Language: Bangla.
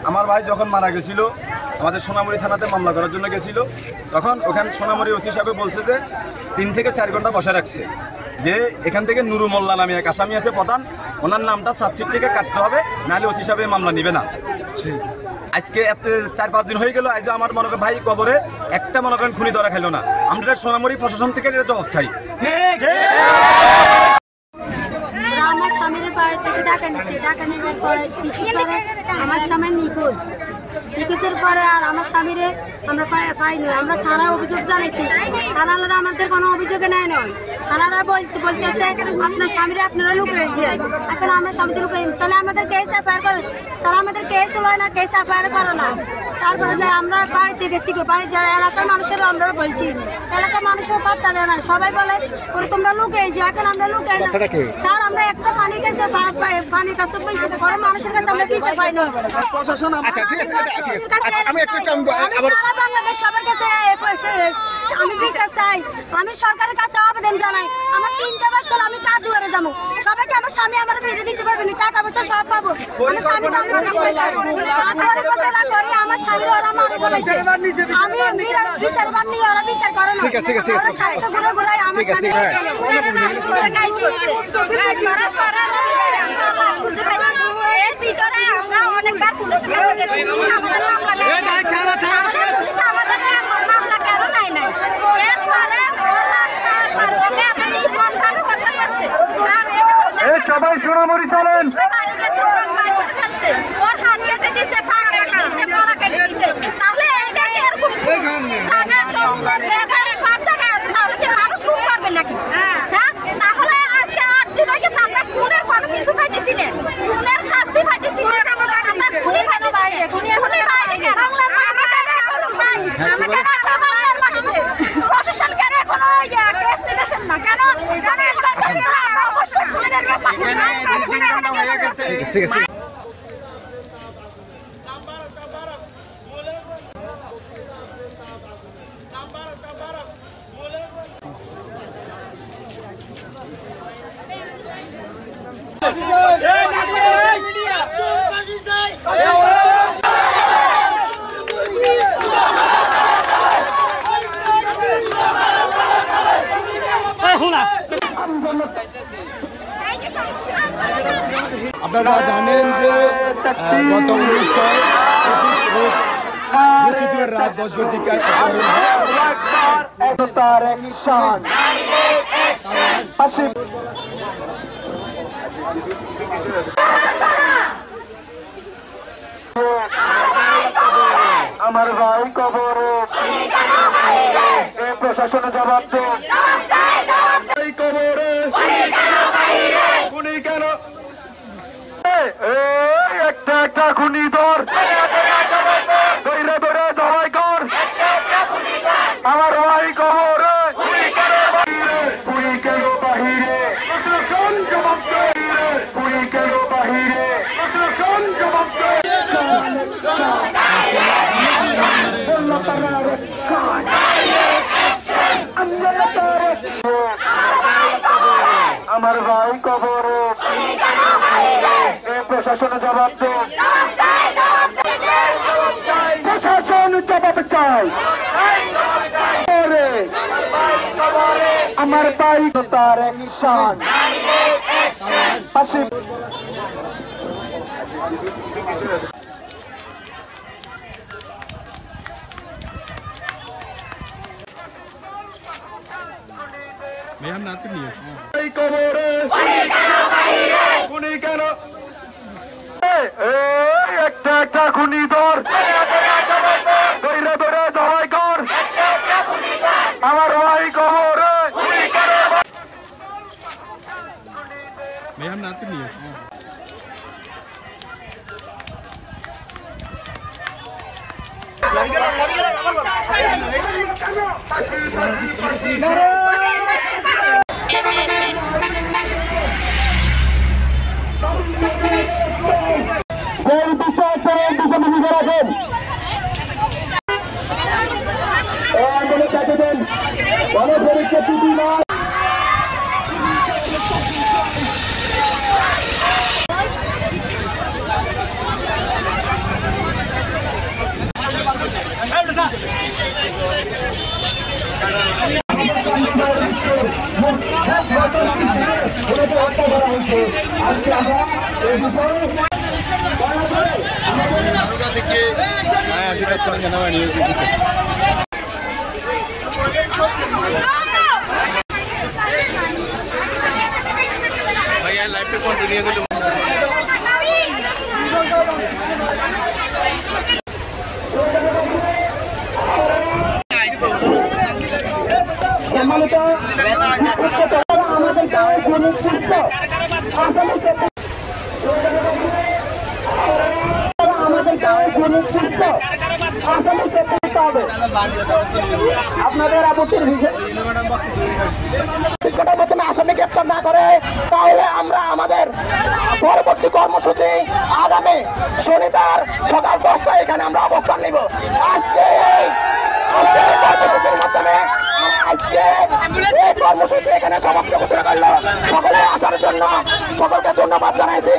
আমার ভাই যখন মারা গেছিল আমাদের সোনামুড়ি থানাতে মামলা করার জন্য গেছিল, তখন ওখানে সোনামুড়ি ওসি সাহেব বলছে যে 3 থেকে 4 ঘন্টা বসে রাখছে, যে এখান থেকে নুরু মোল্লা নামে এক আসামি আছে প্রধান, ওনার নামটা চার্জশিট থেকে কাটতে হবে, নাহলে ওসি সাহেব মামলা নিবে না। আজকে 4-5 দিন হয়ে গেল, আজ আমার মনে করেন ভাই কবরে একটা মনে করেন খুনি ধরা খাইল না। আমরা সোনামুড়ি প্রশাসন থেকে জবাব চাই। আমার স্বামীর বাড়ি থেকে টাকা নিচ্ছে, টাকা নেওয়ার পরে আমার স্বামী নিখোঁজের পরে আর আমার স্বামীরে আমরা পাইনি। আমরা থানায় অভিযোগ জানাইছি, থানারা আমাদের কোনো অভিযোগে নেয় নয়। থানারা বলতেছে আপনার স্বামীরা আপনারা লুকিয়েছেন, এখন আমরা স্বামীকে লুকিয়ে, তাহলে আমাদের কেস এফআইআর করে, তারা আমাদের কেস লয় না, কেস এফআইআর করে না। তারপরে যে আমরা বাড়িতে গেছি, বাড়ির যারা এলাকার মানুষেরও আমরা বলছি, এলাকার মানুষও পাত্তা দেয় না, সবাই বলে তোমরা লুকিয়েছি, এখন আমরা লুকিয়ে না। স্যার আমরা একটা পানি কাছে পানির কাছে পরে মানুষের কাছে আমরা পিছিয়ে পাই না। প্রশাসন সবার কাছে আমি বিচার চাই, আমি সরকারের কাছে আবেদন জানাই। আমার 3টা বাচ্চা, আমি কাজ দুয়ারে যাবো, সবাইকে আমার স্বামী আমার ফিরে দিতে পারবে না, টাকা পয়সা সব পাবো। আমার স্বামী আমার স্বামী ওরা মারে বলেছে, আমি বিচার বানিয়ে ওরা বিচার করে না। ঘুরে ঘুরে আমার স্বামী এর ভিতরে আমরা অনেকবার পুলিশের কাছে গেছি, পুলিশ আমাদের মামলা নেয়, পুলিশ আমাদের মামলা কেন নেয় নাই। এরপরে সবাই সোনামুড়ি চলেন। ওর হাত কেটে দিছে, পা কেটে দিছে, গলা কেটে দিছে, তাহলে এইটা কি আর খুব মানুষ খুব করবে নাকি? হ্যাঁ, তাহলে আজকে 8 দিন হয়ে গেছে আমরা খুনের কোনো কিছু পাইতেছি না, খুনের শাস্তি পাইতেছি না, আমরা খুনি পাইতেছি না, খুনি বাইরে গেল। প্রশাসন কেন এখনো কেস নিতেছেন না? কেন অবশ্যই খুনের পাশে ঠিক আছে। আপনারা জানেন যে গত 19 রাত 10 ঘটিকায় আমার ভাই কবরে, প্রশাসনে জবাব দেন। কবরে খুনি কেন? একটা খুনি ধর, ধরে ধরে জবাই কর। আমার ভাই কবরে, খুনি কেন বাহিরে? প্রশাসন জবাব দে, খুনি কেন বাহিরে? প্রশাসন জবাব দে। আমার ভাই কবরে, প্রশাসন জবাব দেন। প্রশাসন জবাব চাই। আমার ভাই তার নিশান কবরে, খুনি কেন? একটা খুনি ধর, ধরে ধরে জবাই কর। আমার ভাই কবরে, রাখেন। भैया लाइव पे कंटिन्यू कर लो। আপনাদের আপত্তির বিষয়টার মাধ্যমে আসামি গ্রেপ্তার না করে তাহলে আমরা আমাদের পরবর্তী কর্মসূচি আগামী শনিবার সকাল 10টায় এখানে আমরা অবস্থান নিব। আজকে এই কর্মসূচির মাধ্যমে আজকে এই কর্মসূচি এখানে সমাপ্ত ঘোষণা করলো। সকলে আসার জন্য সকলকে ধন্যবাদ জানাইছি।